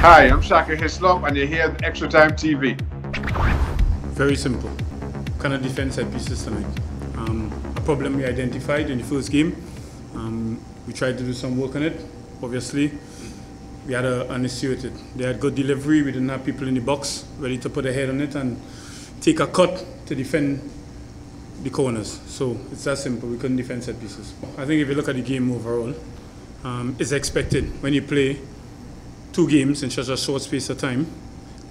Hi, I'm Shaka Hislop and you're here at Extra Time TV. Very simple. Cannot defend set pieces tonight. A problem we identified in the first game. We tried to do some work on it. Obviously, we had an issue with it. They had good delivery. We didn't have people in the box ready to put a head on it and take a cut to defend the corners. So it's that simple. We couldn't defend set pieces. I think if you look at the game overall, it's expected when you play 2 games in such a short space of time.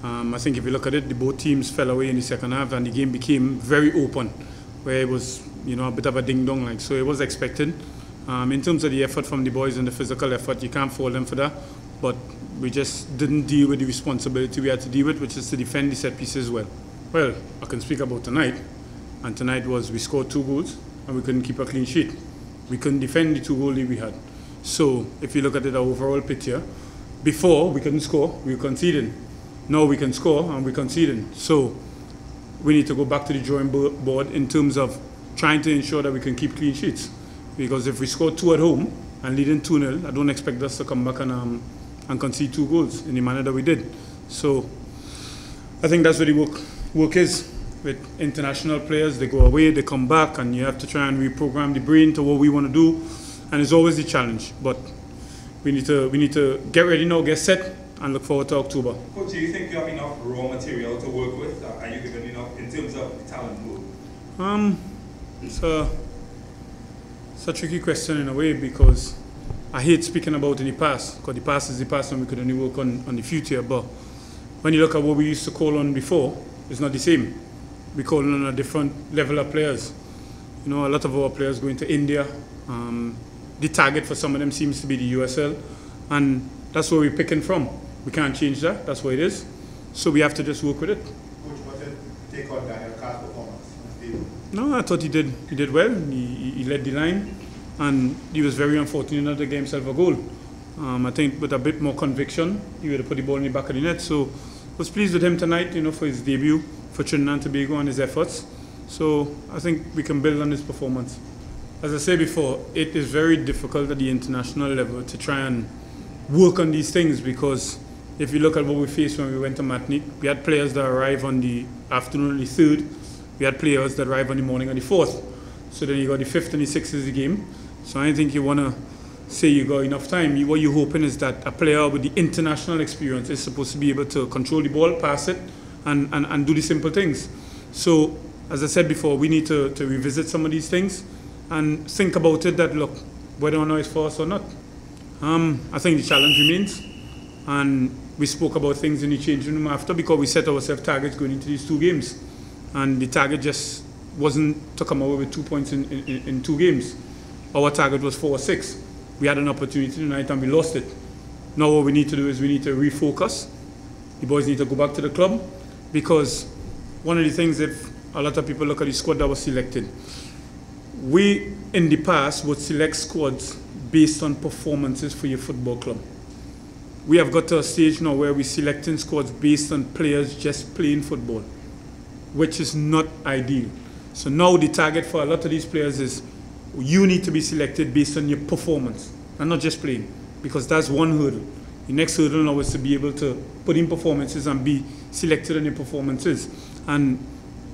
I think if you look at it, both teams fell away in the second half and the game became very open, where it was, a bit of a ding-dong like. So it was expected. In terms of the effort from the boys and the physical effort, you can't fault them for that. But we just didn't deal with the responsibility we had to deal with, which is to defend the set pieces well. Well, I can speak about tonight. And tonight was we scored 2 goals and we couldn't keep a clean sheet. We couldn't defend the 2 goals we had. So if you look at it, the overall picture, before we couldn't score, we were conceding. Now we can score and we're conceding. So we need to go back to the drawing board in terms of trying to ensure that we can keep clean sheets. Because if we score 2 at home and leading 2-0, I don't expect us to come back and concede 2 goals in the manner that we did. So I think that's where the work is. With international players, they go away, they come back, and you have to try and reprogram the brain to what we want to do. And it's always the challenge. But we need to get ready now, get set, and look forward to October. Coach, do you think you have enough raw material to work with? Are you given enough in terms of the talent pool? It's a tricky question in a way, because I hate speaking about in the past, because the past is the past and we could only work on the future. But when you look at what we used to call on before, it's not the same. We call on a different level of players. A lot of our players going to India. The target for some of them seems to be the USL, and that's where we're picking from. We can't change that. That's what it is. So we have to just work with it. Coach, what's your take on Daniel Carr's performance on the field? No, I thought he did well. He led the line, and he was very unfortunate not to get himself a goal. I think with a bit more conviction, he would have put the ball in the back of the net. So I was pleased with him tonight, for his debut for Trinidad and Tobago and his efforts. So I think we can build on his performance. As I said before, it is very difficult at the international level to try and work on these things, because if you look at what we faced when we went to Martinique, we had players that arrived on the afternoon of the 3rd, we had players that arrived on the morning of the 4th. So then you got the 5th and the 6th is the game. So I don't think you want to say you got enough time. What you're hoping is that a player with the international experience is supposed to be able to control the ball, pass it, and do the simple things. So as I said before, we need to revisit some of these things and think about it, that look, whether or not it's for us or not. I think the challenge remains, and we spoke about things in the changing room after, because we set ourselves targets going into these 2 games, and the target just wasn't to come away with 2 points in 2 games. Our target was 4 or 6. We had an opportunity tonight and we lost it. Now what we need to do is we need to refocus. The boys need to go back to the club, because one of the things, if a lot of people look at the squad that was selected, we in the past would select squads based on performances for your football club. We have got to a stage now where we're selecting squads based on players just playing football, which is not ideal. So now the target for a lot of these players is you need to be selected based on your performance and not just playing, because that's one hurdle. The next hurdle now is to be able to put in performances and be selected on your performances. And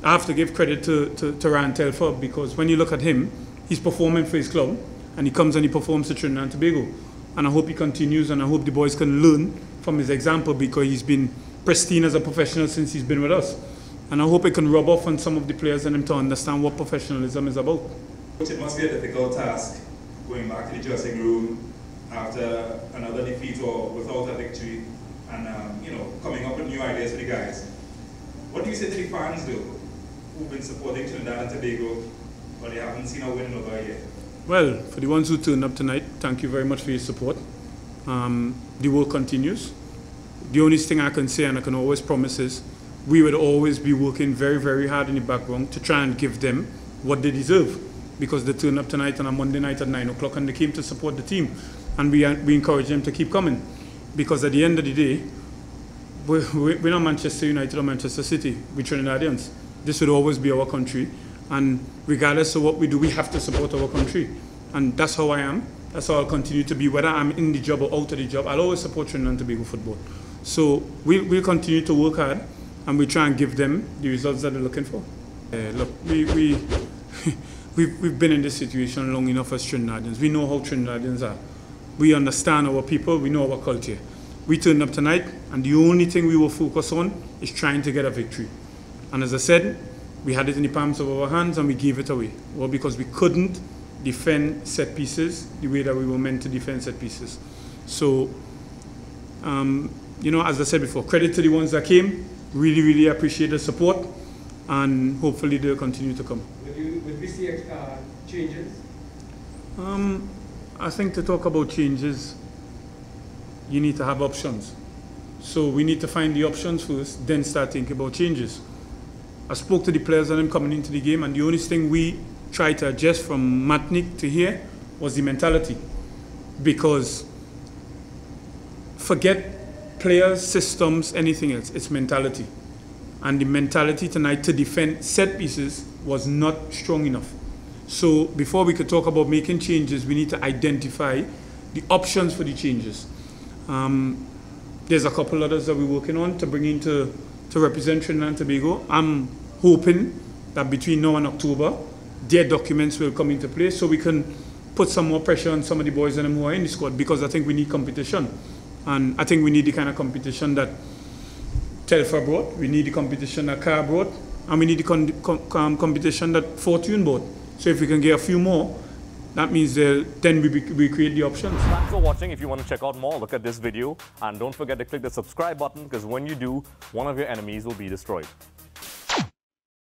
I have to give credit to Ryan Telfer, because when you look at him, he's performing for his club, and he comes and he performs for Trinidad and Tobago. And I hope he continues, and I hope the boys can learn from his example, because he's been pristine as a professional since he's been with us. And I hope it can rub off on some of the players and them to understand what professionalism is about. It must be a difficult task going back to the dressing room after another defeat or without a victory, and coming up with new ideas for the guys. What do you say to the fans though, who've been supporting Trinidad and Tobago, but they haven't seen a win over yet? Well, for the ones who turned up tonight, thank you very much for your support. The work continues. The only thing I can say, and I can always promise, is we would always be working very, very hard in the background to try and give them what they deserve, because they turned up tonight on a Monday night at 9 o'clock and they came to support the team, and we encourage them to keep coming, because at the end of the day, we're not Manchester United or Manchester City, we're Trinidadians. This would always be our country, and regardless of what we do, we have to support our country. And that's how I am. That's how I'll continue to be. Whether I'm in the job or out of the job, I'll always support Trinidad and Tobago football. So we'll continue to work hard, and we try and give them the results that they're looking for. Look, we've been in this situation long enough as Trinidadians. We know how Trinidadians are. We understand our people, we know our culture. We turned up tonight, and the only thing we were focused on is trying to get a victory. And as I said, we had it in the palms of our hands and we gave it away. Well, because we couldn't defend set pieces the way that we were meant to defend set pieces. So, you know, as I said before, credit to the ones that came. Really, really appreciate the support, and hopefully they'll continue to come. Would we see changes? I think to talk about changes, you need to have options. So we need to find the options first, then start thinking about changes. I spoke to the players and them coming into the game, and the only thing we tried to adjust from Martinique to here was the mentality. Because forget players, systems, anything else, it's mentality. And the mentality tonight to defend set pieces was not strong enough. So before we could talk about making changes, we need to identify the options for the changes. There's a couple others that we're working on to bring in to represent Trinidad and Tobago. I'm hoping that between now and October, their documents will come into place so we can put some more pressure on some of the boys and them who are in the squad, because I think we need competition. And I think we need the kind of competition that Telfer brought, we need the competition that Carr brought, and we need the competition that Fortune brought. So if we can get a few more, that means then we create the options. Thanks for watching. If you want to check out more, look at this video. And don't forget to click the subscribe button, because when you do, one of your enemies will be destroyed.